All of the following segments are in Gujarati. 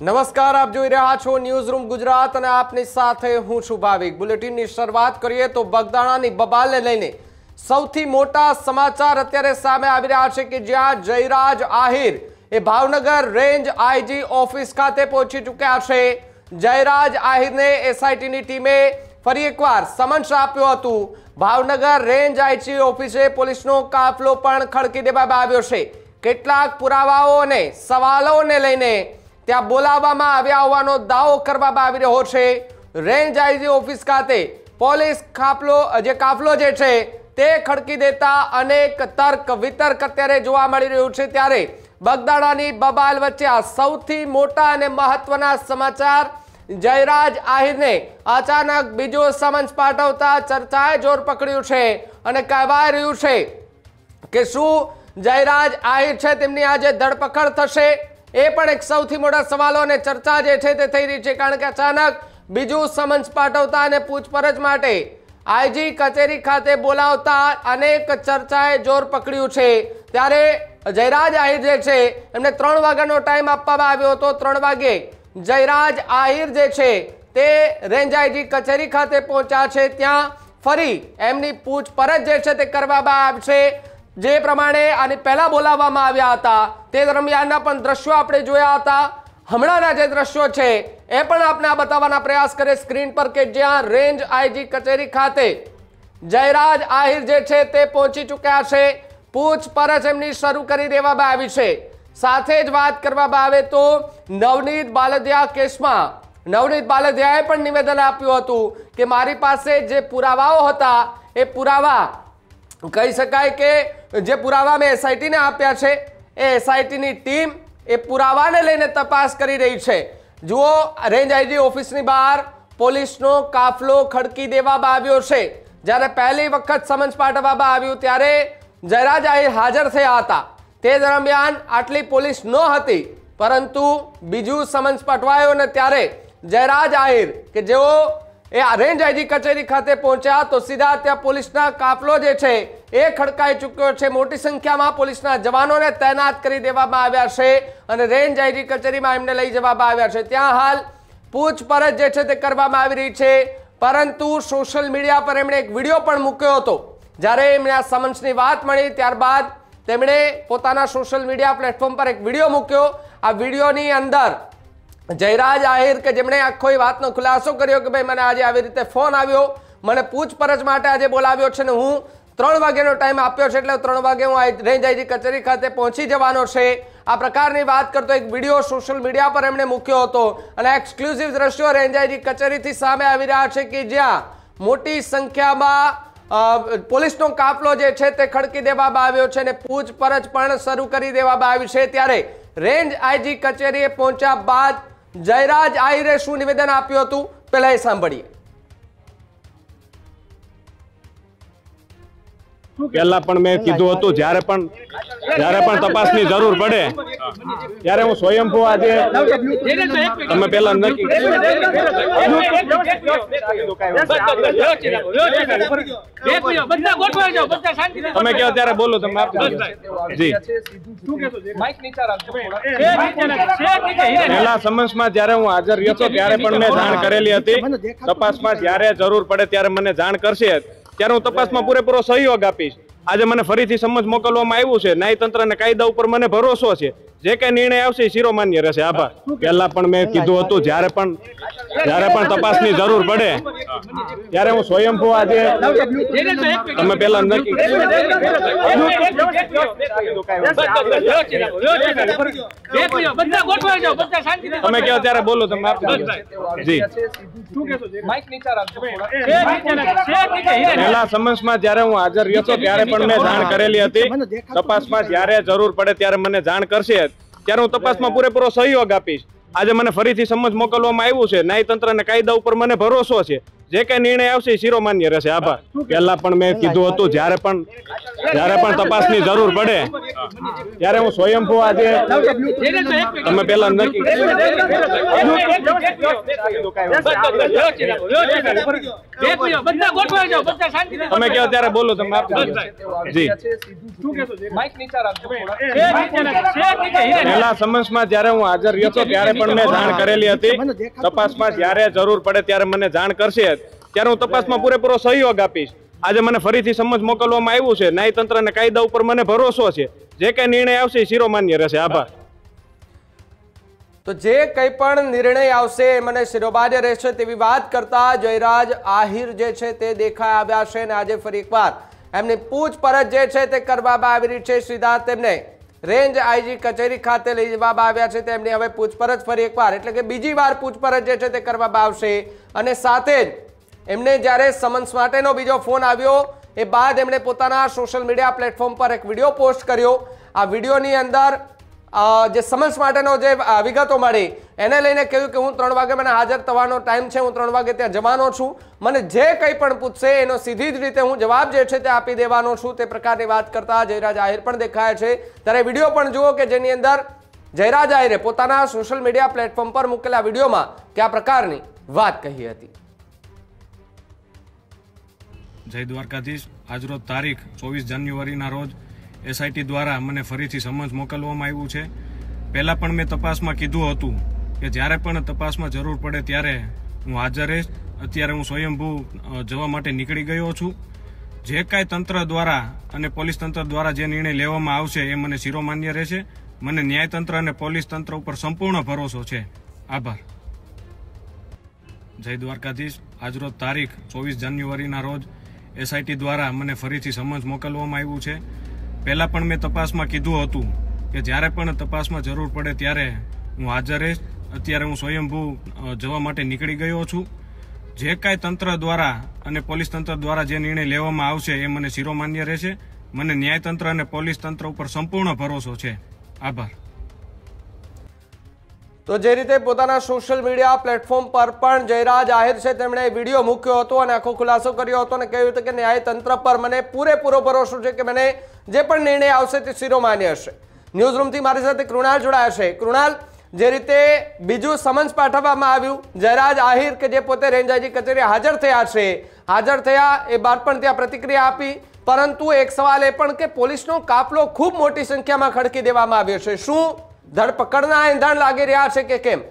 નમસ્કાર, આપ જોઈ રહ્યા છો ન્યૂઝરૂમ ગુજરાત અને આપની સાથે હું છું ભાવિક। બુલેટિનની શરૂઆત કરીએ તો બગદાણાની બબાલને લઈને સૌથી મોટા સમાચાર અત્યારે સામે આવી રહ્યા છે કે જ્યાં જયરાજ આહિર એ ભાવનગર રેન્જ આઈજી ઓફિસ ખાતે પહોંચી ચૂક્યા છે। જયરાજ આહિરને એસઆઈટીની ટીમે ફરી એકવાર સમન્સ આપ્યું હતું। ભાવનગર રેન્જ આઈજી ઓફિસે પોલીસનો કાફલો પણ ખડકી દેવામાં આવ્યો છે। કેટલાક પુરાવાઓ અને સવાલોને લઈને ત્યાં બોલાવવામાં આવ્યા હોવાનો દાવો કરવામાં આવી રહ્યો છે। રેન્જ આઈજી ઓફિસ ખાતે પોલીસ કાફલો જે છે તે ખડકી દેતા અનેક તર્ક વિતર્ક અત્યારે જોવા મળી રહ્યું છે। ત્યારે બગદાણાની બબાલ વચ્ચે આ સૌથી મોટા અને મહત્વના સમાચાર, જયરાજ આહિરને અચાનક બીજો સમન્સ પાઠવતા ચર્ચાએ જોર પકડ્યું છે અને કહેવાય રહ્યું છે કે શું જયરાજ આહિર છે તેમની આજે ધરપકડ થશે? એ પણ એક સૌથી મોટા સવાલો અને ચર્ચા જે છે તે થઈ રહી છે, કારણ કે અચાનક બીજું સમન્સ પાઠવતા અને પૂછપરછ માટે આઈજી કચેરી ખાતે બોલાવતા અનેક ચર્ચાએ જોર પકડ્યું છે। ત્યારે જયરાજ આહિર જે છે એમને 3 વાગ્યાનો ટાઈમ આપવામાં આવ્યો હતો। 3 વાગે જયરાજ આહિર જે છે તે રેન્જ આઈજી કચેરી ખાતે પહોંચ્યા છે। ત્યાં ફરી એમની પૂછપરછ જે છે તે કરવામાં આવશે। જે પ્રમાણે આની પહેલા બોલાવવામાં આવ્યા હતા તે દરમિયાનના પણ દ્રશ્યો આપણે જોયા હતા। હમણાંના જે દ્રશ્યો છે એ પણ આપણે આ બતાવવાના પ્રયાસ કરીએ સ્ક્રીન પર કે જ્યાં રેન્જ આઈજી કચેરી ખાતે જયરાજ આહિર જે છે તે પહોંચી ચૂક્યા છે। પૂછપરછ એમની શરૂ કરી દેવામાં આવી છે। સાથે જ વાત કરવામાં આવે તો નવનીત બાલદિયા કેસમાં નવનીત બાલદિયાએ પણ નિવેદન આપ્યું હતું કે મારી પાસે જે પુરાવાઓ હતા એ પુરાવા કહી શકાય કે જે પુરાવા મેં એસઆઈટીને આપ્યા છે એ એસઆઈટીની ટીમ એ પુરાવાને લઈને તપાસ કરી રહી છે। જુઓ, રેન્જ આઈજી ઓફિસની બહાર પોલીસનો કાફલો ખડકી દેવામાં આવ્યો છે। જ્યારે પહેલી વખત સમન્સ પાઠવવામાં આવ્યું ત્યારે જયરાજ આહિર હાજર થયા હતા। તે દરમિયાન આટલી પોલીસ ન હતી, પરંતુ બીજું સમન્સ પાઠવાયો ને ત્યારે જયરાજ આહિર કે જેઓ એ રેન્જ આઈજી કચેરી ખાતે પહોંચ્યા તો સીધા ત્યાં પોલીસના કાફલો જે છે એ ખડકાઈ ચૂક્યો છે। મોટી સંખ્યામાં પોલીસના જવાનોને તૈનાત કરી દેવામાં આવ્યા છે અને રેન્જ આઈજી કચેરીમાં એમને લઈ જવામાં આવ્યા છે। ત્યાં હાલ પૂછપરછ જે છે તે કરવામાં આવી રહી છે, પરંતુ સોશિયલ મીડિયા પર એમણે એક વિડીયો પણ મૂક્યો હતો। જ્યારે એમને આ સમન્સની વાત મળી ત્યારબાદ તેમણે પોતાના સોશિયલ મીડિયા પ્લેટફોર્મ પર એક વિડીયો મૂક્યો। આ વિડીયોની અંદર જયરાજ આહિર કે જેમણે આખો વાતનો ખુલાસો કર્યો કે ભાઈ મને આજે આવી રીતે ફોન આવ્યો, મને પૂછપરછ માટે આજે બોલાવ્યો છે ને હું 3 વાગ્યાનો ટાઈમ આપ્યો છે એટલે 3 વાગે હું રેન્જ આઈજી કચેરી ખાતે પહોંચી જવાનો છે। આ પ્રકારની વાત કરતો એક વિડીયો સોશિયલ મીડિયા પર એમણે મૂક્યો હતો અને એક્સક્લુઝિવ દ્રશ્યો રેન્જ આઈજી કચેરીથી સામે આવી રહ્યા છે કે જ્યાં મોટી સંખ્યામાં પોલીસનો કાફલો જે છે તે ખડકી દેવામાં આવ્યો છે અને પૂછપરછ પણ શરૂ કરી દેવામાં આવી છે। ત્યારે રેન્જ આઈજી કચેરીએ પહોંચ્યા બાદ જયરાજ આહિરે શું નિવેદન આપ્યું હતું પહેલા એ સાંભળીએ। પહેલા પણ મેં કીધું હતું જ્યારે પણ તપાસની જરૂર પડે ત્યારે હું સ્વયંભૂ આજે તમે પહેલા નક્કી તમે કહો ત્યારે બોલો તમે જી પહેલા સમન્સમાં જ્યારે હું હાજર રહ્યો હતો ત્યારે પણ મેં જાણ કરેલી હતી। તપાસમાં જ્યારે જરૂર પડે ત્યારે મને જાણ કરશે ત્યારે હું તપાસમાં પૂરેપૂરો સહયોગ આપીશ। આજે મને ફરીથી સમજ મોકલવામાં આવ્યું છે। ન્યાયતંત્ર અને કાયદા ઉપર મને ભરોસો છે। જે કઈ નિર્ણય આવશે એ શિરોમાન્ય રહેશે। આભાર। પહેલા પણ મેં કીધું હતું જ્યારે પણ તપાસની જરૂર પડે ત્યારે હું સ્વયંભૂ આજે તમે પહેલા નક્કી તમે કહો ત્યારે બોલો તમે જી પહેલા સમન્સમાં જ્યારે હું હાજર રહ્યો હતો ત્યારે પણ મેં જાણ કરેલી હતી। તપાસમાં જ્યારે જરૂર પડે ત્યારે મને જાણ કરશે ત્યારે હું તપાસમાં પૂરેપૂરો સહયોગ આપીશ। આજે મને ફરીથી સમજ મોકલવામાં આવ્યું છે। ન્યાયતંત્ર અને કાયદા ઉપર મને ભરોસો છે। જે કઈ નિર્ણય આવશે શિરોમાન્ય રહેશે। આભાર। પહેલા પણ મેં કીધું હતું જ્યારે પણ તપાસની જરૂર પડે ત્યારે હું સ્વયંભૂ આજે તમે પહેલા નક્કી તમે કહો ત્યારે બોલો તમે જી પહેલા સમન્સમાં જ્યારે હું હાજર રહ્યો હતો ત્યારે પણ મેં જાણ કરેલી હતી। તપાસમાં જ્યારે જરૂર પડે ત્યારે મને જાણ કરશે ત્યારે હું તપાસમાં પૂરેપૂરો સહયોગ આપીશ। આજે મને ફરીથી સમજ મોકલવામાં આવ્યું છે। ન્યાયતંત્ર અને કાયદા ઉપર મને ભરોસો છે। જે કઈ નિર્ણય આવશે શિરોમાન્ય રહેશે। આભાર। તો જે કંઈ પણ નિર્ણય આવશે એ મને શિરોમાન્ય રહેશે તેવી વાત કરતા જયરાજ આહિર જે છે તે દેખાઈ આવ્યા છે અને આજે ફરી એકવાર એમની પૂછપરછ જે છે તે કરવામાં આવી રહી છે। સીધા તેમને રેન્જ આઈજી કચેરી ખાતે લઈ જવામાં આવ્યા છે। તેમની હવે પૂછપરછ ફરી એકવાર એટલે કે બીજી વાર પૂછપરછ જે છે તે કરવામાં આવશે અને સાથે જ એમને જ્યારે સમન્સ માટેનો બીજો ફોન આવ્યો એ બાદ એમણે પોતાના સોશિયલ મીડિયા પ્લેટફોર્મ પર એક વિડીયો પોસ્ટ કર્યો। આ વિડીયોની અંદર જે સમન્સ માટેનો જે વિગતો મળી એને લઈને કહ્યું કે હું 3 વાગે મને હાજર થવાનો ટાઈમ છે, હું 3 વાગે ત્યાં જવાનો છું, મને જે કંઈ પણ પૂછશે એનો સીધી જ રીતે હું જવાબ જે છે તે આપી દેવાનો છું। તે પ્રકારની વાત કરતા જયરાજ આહિર પણ દેખાય છે। ત્યારે વિડીયો પણ જુઓ કે જેની અંદર જયરાજ આહિરે પોતાના સોશિયલ મીડિયા પ્લેટફોર્મ પર મૂકેલા વિડીયોમાં કયા પ્રકારની વાત કહી હતી। જય દ્વારકાધીશ। આજરોજ તારીખ 24 જાન્યુઆરીના રોજ એસઆઈટી દ્વારા મને ફરીથી સમન્સ મોકલવામાં આવ્યું છે। પહેલાં પણ મેં તપાસમાં કીધું હતું કે જ્યારે પણ તપાસમાં જરૂર પડે ત્યારે હું હાજર રહીશ। અત્યારે હું સ્વયંભૂ જવા માટે નીકળી ગયો છું। જે કાંઈ તંત્ર દ્વારા અને પોલીસ તંત્ર દ્વારા જે નિર્ણય લેવામાં આવશે એ મને શિરોમાન્ય રહેશે। મને ન્યાયતંત્ર અને પોલીસ તંત્ર ઉપર સંપૂર્ણ ભરોસો છે। આભાર। જય દ્વારકાધીશ। આજરોજ તારીખ 24 જાન્યુઆરીના રોજ એસઆઈટી દ્વારા મને ફરીથી સમન્સ મોકલવામાં આવ્યું છે। પહેલાં પણ મેં તપાસમાં કીધું હતું કે જ્યારે પણ તપાસમાં જરૂર પડે ત્યારે હું હાજર રહીશ। અત્યારે હું સ્વયંભૂ જવા માટે નીકળી ગયો છું। જે કાંઈ તંત્ર દ્વારા અને પોલીસ તંત્ર દ્વારા જે નિર્ણય લેવામાં આવશે એ મને શિરોમાન્ય રહેશે। મને ન્યાયતંત્ર અને પોલીસ તંત્ર ઉપર સંપૂર્ણ ભરોસો છે। આભાર। તો જે રીતે પોતાના સોશિયલ મીડિયા પ્લેટફોર્મ પર પણ જયરાજ આહિર છે તેમણે વિડીયો મૂક્યો હતો અને આખો ખુલાસો કર્યો હતો અને કહ્યું હતું કે ન્યાયતંત્ર પર મને પૂરેપૂરો ભરોસો છે કે મને જે પણ નિર્ણય આવશે તે શિરોમાન્ય હશે। ન્યૂઝ રૂમથી મારી સાથે કૃણાલ જોડાયા છે। કૃણાલ, જે રીતે બીજું સમન્સ પાઠવવામાં આવ્યું જયરાજ આહિર કે જે પોતે રેન્જ આઈજી કચેરી હાજર થયા છે, હાજર થયા એ બાદ પણ ત્યાં પ્રતિક્રિયા આપી, પરંતુ એક સવાલ એ પણ કે પોલીસનો કાફલો ખૂબ મોટી સંખ્યામાં ખડકી દેવામાં આવ્યો છે। શું ધરપકડના એંધાણ લાગી રહ્યા છે કે કેમ?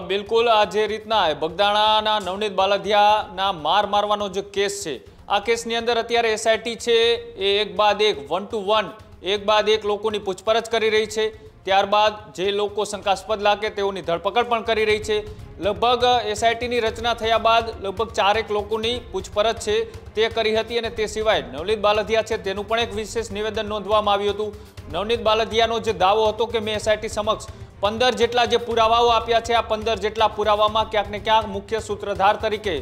બિલકુલ, આ જે રીતના બગદાણાના નવનીત બાલધિયાના મારવાનો જે કેસ છે, આ કેસની અંદર અત્યારે એસઆઈટી છે એ એક બાદ એક 1 to 1 એક બાદ એક લોકોની પૂછપરછ કરી રહી છે। ત્યારબાદ જે લોકો શંકાસ્પદ લાગે તેઓની ધરપકડ પણ કરી રહી છે। લગભગ એસઆઈટીની રચના થયા બાદ લગભગ 4 લોકોની પૂછપરછ છે તે કરી હતી અને તે સિવાય નવનીત બાલધિયા છે તેનું પણ એક વિશેષ નિવેદન નોંધવામાં આવ્યું હતું। નવનીત બાલધિયાનો જે દાવો હતો કે મેં એસઆઈટી સમક્ષ 15 જેટલા જે પુરાવાઓ આપ્યા છે, આ 15 જેટલા પુરાવામાં ક્યાંક ને ક્યાંક મુખ્ય સૂત્રધાર તરીકે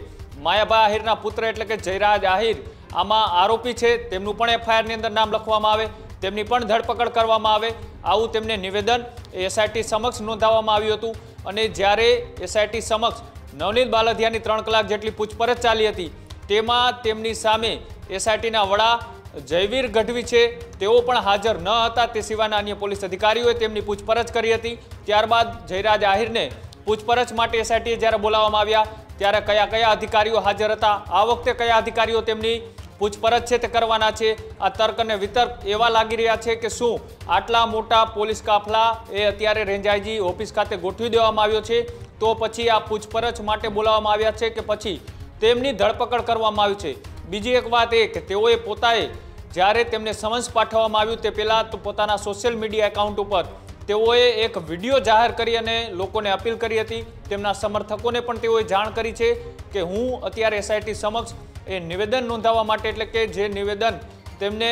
માયાભાઈ આહિરના પુત્ર એટલે કે જયરાજ આહિર આમાં આરોપી છે, તેમનું પણ એફઆઈઆરની અંદર નામ લખવામાં આવે, તેમની પણ ધરપકડ કરવામાં આવે, આવું તેમને નિવેદન એસઆઈટી સમક્ષ નોંધાવવામાં આવ્યું હતું। અને જ્યારે એસઆઈટી સમક્ષ નવનીત બાલધિયાની 3 કલાક જેટલી પૂછપરછ ચાલી હતી તેમાં તેમની સામે એસઆઈટીના વડા જયવીર ગઢવી છે તેઓ પણ હાજર ન હતા, તે સિવાયના અન્ય પોલીસ અધિકારીઓએ તેમની પૂછપરછ કરી હતી। ત્યારબાદ જયરાજ આહિરને પૂછપરછ માટે એસઆઈટીએ જ્યારે બોલાવવામાં આવ્યા ત્યારે કયા કયા અધિકારીઓ હાજર હતા, આ વખતે કયા અધિકારીઓ તેમની પૂછપરછ છે તે કરવાના છે, આ તર્ક અને વિતર્ક એવા લાગી રહ્યા છે કે શું આટલા મોટા પોલીસ કાફલા એ અત્યારે રેન્જ આઈજી ઓફિસ ખાતે ગોઠવી દેવામાં આવ્યો છે તો પછી આ પૂછપરછ માટે બોલાવવામાં આવ્યા છે કે પછી તેમની ધરપકડ કરવામાં આવી છે। બીજી એક વાત એ કે તેઓએ પોતાએ જ્યારે તેમને સમન્સ પાઠવવામાં આવ્યું તે પહેલાં તો પોતાના સોશિયલ મીડિયા એકાઉન્ટ ઉપર તેઓએ એક વિડીયો જાહેર કરી અને લોકોને અપીલ કરી હતી, તેમના સમર્થકોને પણ તેઓએ જાણ કરી છે કે હું અત્યારે એસઆઈટી સમક્ષ એ નિવેદન નોંધાવવા માટે એટલે કે જે નિવેદન તેમને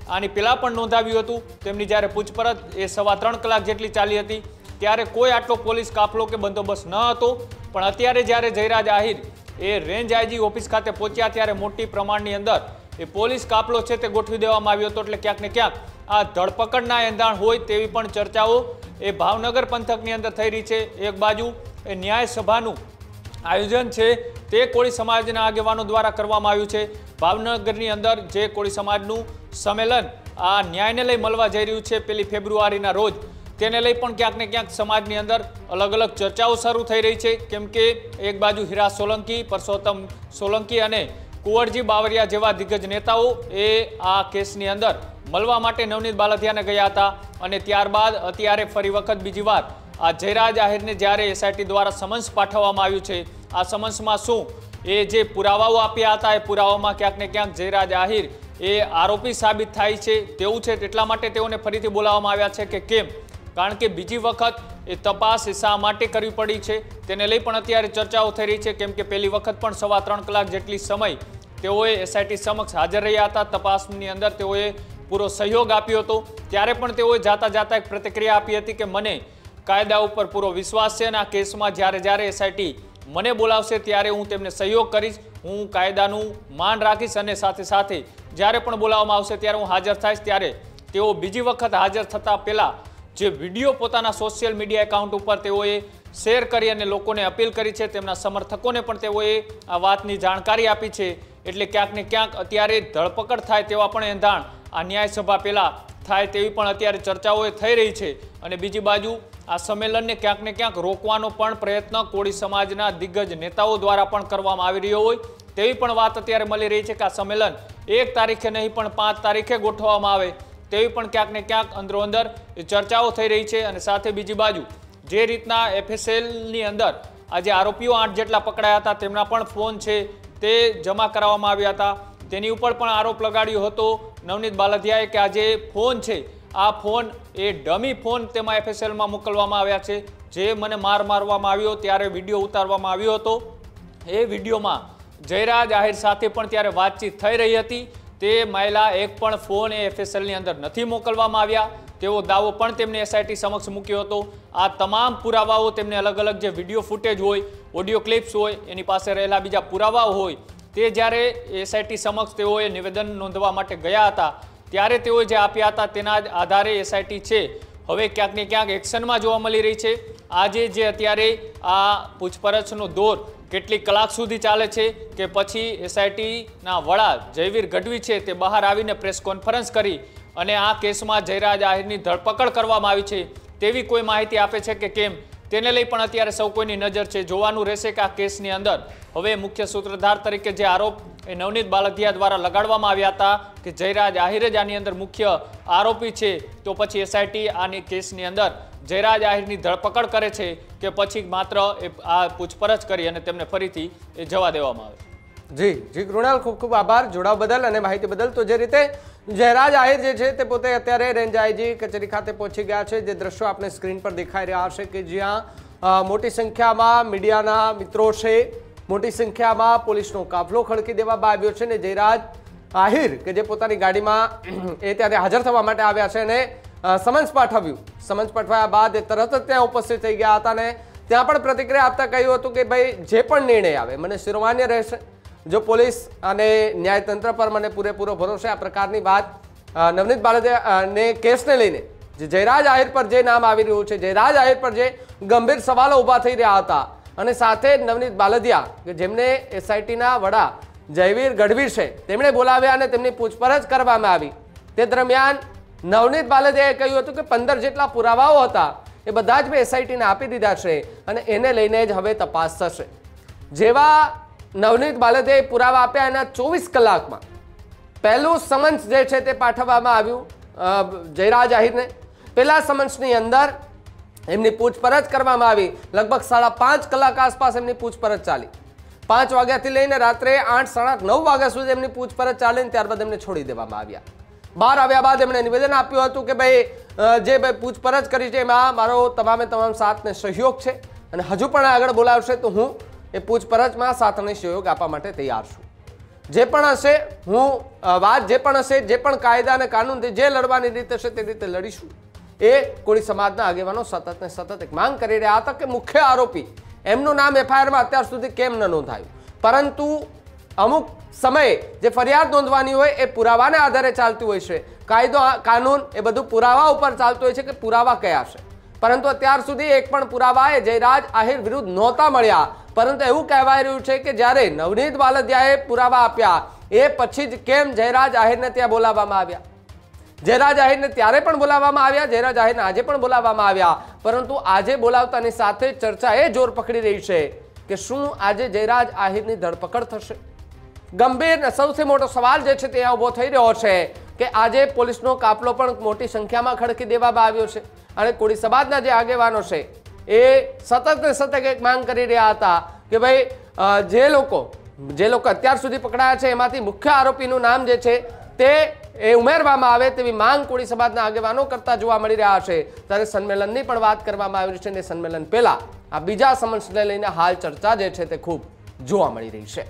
આની પહેલાં પણ નોંધાવ્યું હતું, તેમની જ્યારે પૂછપરછ એ 3.25 કલાક જેટલી ચાલી હતી ત્યારે કોઈ આટલો પોલીસ કાફલો કે બંદોબસ્ત ન હતો, પણ અત્યારે જ્યારે જયરાજ આહિર એ રેન્જ આઈજી ઓફિસ ખાતે પહોંચ્યા ત્યારે મોટી પ્રમાણની અંદર એ પોલીસ કાફલો છે તે ગોઠવી દેવામાં આવ્યો હતો। એટલે ક્યાંક ને ક્યાંક આ ધરપકડના એંધાણ હોય તેવી પણ ચર્ચાઓ એ ભાવનગર પંથકની અંદર થઈ રહી છે। એક બાજુ એ ન્યાય સભાનું આયોજન છે તે કોળી સમાજના આગેવાનો દ્વારા કરવામાં આવ્યું છે। ભાવનગરની અંદર જે કોળી સમાજનું સંમેલન આ ન્યાયને લઈ મળવા જઈ રહ્યું છે 1 ફેબ્રુઆરીના રોજ, તેને લઈ પણ ક્યાંક ને ક્યાંક સમાજની અંદર અલગ અલગ ચર્ચાઓ શરૂ થઈ રહી છે। કેમ કે એક બાજુ હીરા સોલંકી, પરસોત્તમ સોલંકી અને કુંવરજી બાવરિયા જેવા દિગ્ગજ નેતાઓ એ આ કેસની અંદર મળવા માટે નવનીત બાલદિયાને ગયા હતા અને ત્યારબાદ અત્યારે ફરી વખત બીજી વાર આ જયરાજ આહિરને જ્યારે એસઆઈટી દ્વારા સમન્સ પાઠવવામાં આવ્યું છે, આ સમન્સમાં શું એ જે પુરાવાઓ આપ્યા હતા એ પુરાવામાં ક્યાંક ને ક્યાંક જયરાજ આહિર એ આરોપી સાબિત થાય છે તેવું છે। એટલા માટે તેઓને ફરીથી બોલાવવામાં આવ્યા છે કે કેમ, કારણ કે બીજી વખત એ તપાસ શા માટે કરવી પડી છે તેને લઈ પણ અત્યારે ચર્ચાઓ થઈ રહી છે। કેમ કે પહેલી વખત પણ 3.25 કલાક જેટલી સમય તેઓએ એસઆઈટી સમક્ષ હાજર રહ્યા હતા। તપાસની અંદર તેઓએ પૂરો સહયોગ આપ્યો હતો, ત્યારે પણ તેઓએ જાતા એક પ્રતિક્રિયા આપી હતી કે મને કાયદા ઉપર પૂરો વિશ્વાસ છે અને આ કેસમાં જ્યારે એસઆઈટી મને બોલાવશે ત્યારે હું તેમને સહયોગ કરીશ, હું કાયદાનું માન રાખીશ અને સાથે સાથે જ્યારે પણ બોલાવવામાં આવશે ત્યારે હું હાજર થઈશ। ત્યારે તેઓ બીજી વખત હાજર થતા પહેલા જે વિડીયો પોતાના સોશિયલ મીડિયા એકાઉન્ટ ઉપર તેઓએ શેર કરી અને લોકોને અપીલ કરી છે, તેમના સમર્થકોને પણ તેઓએ આ વાતની જાણકારી આપી છે। એટલે ક્યાંક ને ક્યાંક અત્યારે ધરપકડ થાય તેવા પણ એંધાણ આ ન્યાય સભા પહેલા થાય તેવી પણ અત્યારે ચર્ચાઓ થઈ રહી છે। અને બીજી બાજુ આ સંમેલનને ક્યાંક ને ક્યાંક રોકવાનો પણ પ્રયત્ન કોળી સમાજના દિગ્ગજ નેતાઓ દ્વારા પણ કરવામાં આવી રહ્યો હોય તેવી પણ વાત અત્યારે મળી રહી છે કે આ સંમેલન 1 તારીખે નહીં પણ 5 તારીખે ગોઠવવામાં આવે તેવી પણ ક્યાંક ને ક્યાંક અંદરોઅંદર ચર્ચાઓ થઈ રહી છે। અને સાથે બીજી બાજુ જે રીતના એફએસએલની અંદર આજે આરોપીઓ 8 જેટલા પકડાયા હતા તેમના પણ ફોન છે તે જમા કરાવવામાં આવ્યા હતા, તેની ઉપર પણ આરોપ લગાડ્યો હતો નવનીત બાલદિયાએ કે આ જે ફોન છે આ ફોન એ ડમી ફોન તેમાં એફએસએલમાં મોકલવામાં આવ્યા છે। જે મને મારવામાં આવ્યો ત્યારે વિડીયો ઉતારવામાં આવ્યો હતો, એ વિડીયોમાં જયરાજ આહિર સાથે પણ ત્યારે વાતચીત થઈ રહી હતી। તે મહિલા એક પણ ફોન એ એફએસએલની અંદર નથી મોકલવામાં આવ્યા તેવો દાવો પણ તેમને એસઆઈટી સમક્ષ મૂક્યો હતો। આ તમામ પુરાવાઓ તેમને અલગ અલગ જે વિડીયો ફૂટેજ હોય, ઓડિયો ક્લિપ્સ હોય, એની પાસે રહેલા બીજા પુરાવાઓ હોય તે જ્યારે એસઆઈટી સમક્ષ તેઓએ નિવેદન નોંધવા માટે ગયા હતા ત્યારે તેઓએ જે આપ્યા હતા તેના જ આધારે એસઆઈટી છે હવે ક્યાંક ને ક્યાંક એક્શનમાં જોવા મળી રહી છે। આજે જે અત્યારે આ પૂછપરછનો દોર કેટલી કલાક સુધી ચાલે છે કે પછી એસઆઈટીના વડા જયવીર ગઢવી છે તે બહાર આવીને પ્રેસ કોન્ફરન્સ કરી અને આ કેસમાં જયરાજ આહિરની ધરપકડ કરવામાં આવી છે તેવી કોઈ માહિતી આપે છે કે કેમ, તેને લઈ પણ અત્યારે સૌ કોઈની નજર છે। જોવાનું રહેશે કે આ કેસની અંદર હવે મુખ્ય સૂત્રધાર તરીકે જે આરોપ એ નવનીત બાલદિયા દ્વારા લગાડવામાં આવ્યા હતા કે જયરાજ આહિર જ આની અંદર મુખ્ય આરોપી છે, તો પછી એસઆઈટી આની કેસની અંદર જયરાજ આહિરની ધરપકડ કરે છે કે પછી માત્ર આ પૂછપરછ કરી અને તેમને ફરીથી જવા દેવામાં આવે। જી કૃણાલ, ખૂબ ખૂબ આભાર જોડાવ બદલ અને માહિતી બદલ। તો જે રીતે જયરાજ આહિર જે છે તે પોતે અત્યારે રેન્જ આઈજી કચેરી ખાતે પહોંચી ગયા છે। જે દ્રશ્યો આપણે સ્ક્રીન પર દેખાઈ રહ્યા હશે કે જ્યાં મોટી સંખ્યામાં મીડિયાના મિત્રો છે, મોટી સંખ્યામાં પોલીસનો કાફલો ખડકી દેવામાં આવ્યો છે ને જયરાજ આહિર કે જે પોતાની ગાડીમાં એ ત્યારે હાજર થવા માટે આવ્યા છે અને સમન્સ પાઠવ્યું, સમન્સ પાઠવ્યા બાદ એ તરત જ ત્યાં ઉપસ્થિત થઈ ગયા હતા અને ત્યાં પણ પ્રતિક્રિયા આપતા કહ્યું હતું કે ભાઈ જે પણ નિર્ણય આવે મને શિરોમાન્ય રહેશે, જો પોલીસ અને ન્યાયતંત્ર પર મને પૂરેપૂરો ભરોસો। આ પ્રકારની વાત નવનીત બાલદિયાને કેસને લઈને જે જયરાજ આહિર પર જે નામ આવી રહ્યું છે, જયરાજ આહિર પર જે ગંભીર સવાલો ઊભા થઈ રહ્યા હતા અને સાથે નવનીત બાલદિયા કે જેમને એસઆઈટીના વડા જયવીર ગઢવી છે તેમણે બોલાવ્યા અને તેમની પૂછપરછ કરવામાં આવી। તે દરમિયાન નવનીત બાલદિયાએ કહ્યું હતું કે 15 જેટલા પુરાવાઓ હતા એ બધા જ મેં એસઆઈટીને આપી દીધા છે અને એને લઈને જ હવે તપાસ થશે। જેવા નવનીત બાલદિયાએ પુરાવા આપ્યા એના 24 કલાકમાં પહેલું સમન્સ જે છે તે પાઠવવામાં આવ્યું જયરાજ આહિરને। પહેલા સમન્સની અંદર એમની પૂછપરછ કરવામાં આવી, લગભગ 5.5 કલાક આસપાસ એમની પૂછપરછ ચાલી। 5 વાગ્યાથી લઈને રાત્રે 8, 9 વાગ્યા સુધી એમની પૂછપરછ ચાલીને ત્યારબાદ એમને છોડી દેવામાં આવ્યા। બહાર આવ્યા બાદ એમણે નિવેદન આપ્યું હતું કે ભાઈ જે પૂછપરછ કરી છે એમાં મારો તમામ સાથ ને સહયોગ છે અને હજુ પણ આગળ બોલાવશે તો હું એ પૂછપરછમાં સાથ અને સહયોગ આપવા માટે તૈયાર છું। જે પણ હશે હું વાત જે પણ હશે, જે પણ કાયદા અને કાનૂનથી જે લડવાની રીત હશે તે રીતે લડીશું। એ કોળી સમાજના આગેવાનો સતત ને સતત એક માંગ કરી રહ્યા હતા કે મુખ્ય આરોપી એમનું નામ એફઆઈઆરમાં અત્યાર સુધી કેમ ન નોંધાયું, પરંતુ અમુક સમયે જે ફરિયાદ નોંધવાની હોય એ પુરાવાને આધારે ચાલતી હોય છે। કાયદો કાનૂન એ બધું પુરાવા ઉપર ચાલતું હોય છે કે પુરાવા કયા છે। પરંતુ અત્યાર સુધી એક પણ પુરાવા એ જયરાજ આહિર વિરુદ્ધ નહોતા મળ્યા. પરંતુ એવું કહેવાય રહ્યું છે કે જ્યારે નવનીત બાલદિયાએ પુરાવા આપ્યા એ પછી જ કેમ જયરાજ આહિરને ત્યાં બોલાવવામાં આવ્યા. જયરાજ આહિરને ત્યારે પણ બોલાવવામાં આવ્યા, જયરાજ આહિરને આજે પણ બોલાવવામાં આવ્યા, પરંતુ આજે બોલાવતાની સાથે ચર્ચા એ જોર પકડી રહી છે કે શું આજે જયરાજ આહિરની ધરપકડ થશે. ગંભીર ને સૌથી મોટો સવાલ જે છે તે ઉભો થઈ રહ્યો છે કે આજે પોલીસનો કાફલો પણ મોટી સંખ્યામાં ખડકી દેવામાં આવ્યો છે અને કોળી સમાજના જે આગેવાનો છે એ સતત ને સતત એક માંગ કરી રહ્યા હતા કે ભાઈ જે લોકો અત્યાર સુધી પકડાયા છે એમાંથી મુખ્ય આરોપીનું નામ જે છે તે ઉમેરવામાં આવે તેવી માંગ કોળી સમાજના આગેવાનો કરતા જોવા મળી રહ્યા છે. ત્યારે સંમેલનની પણ વાત કરવામાં આવી છે અને સંમેલન પહેલા આ બીજા સમન્સને લઈને હાલ ચર્ચા જે છે તે ખૂબ જોવા મળી રહી છે.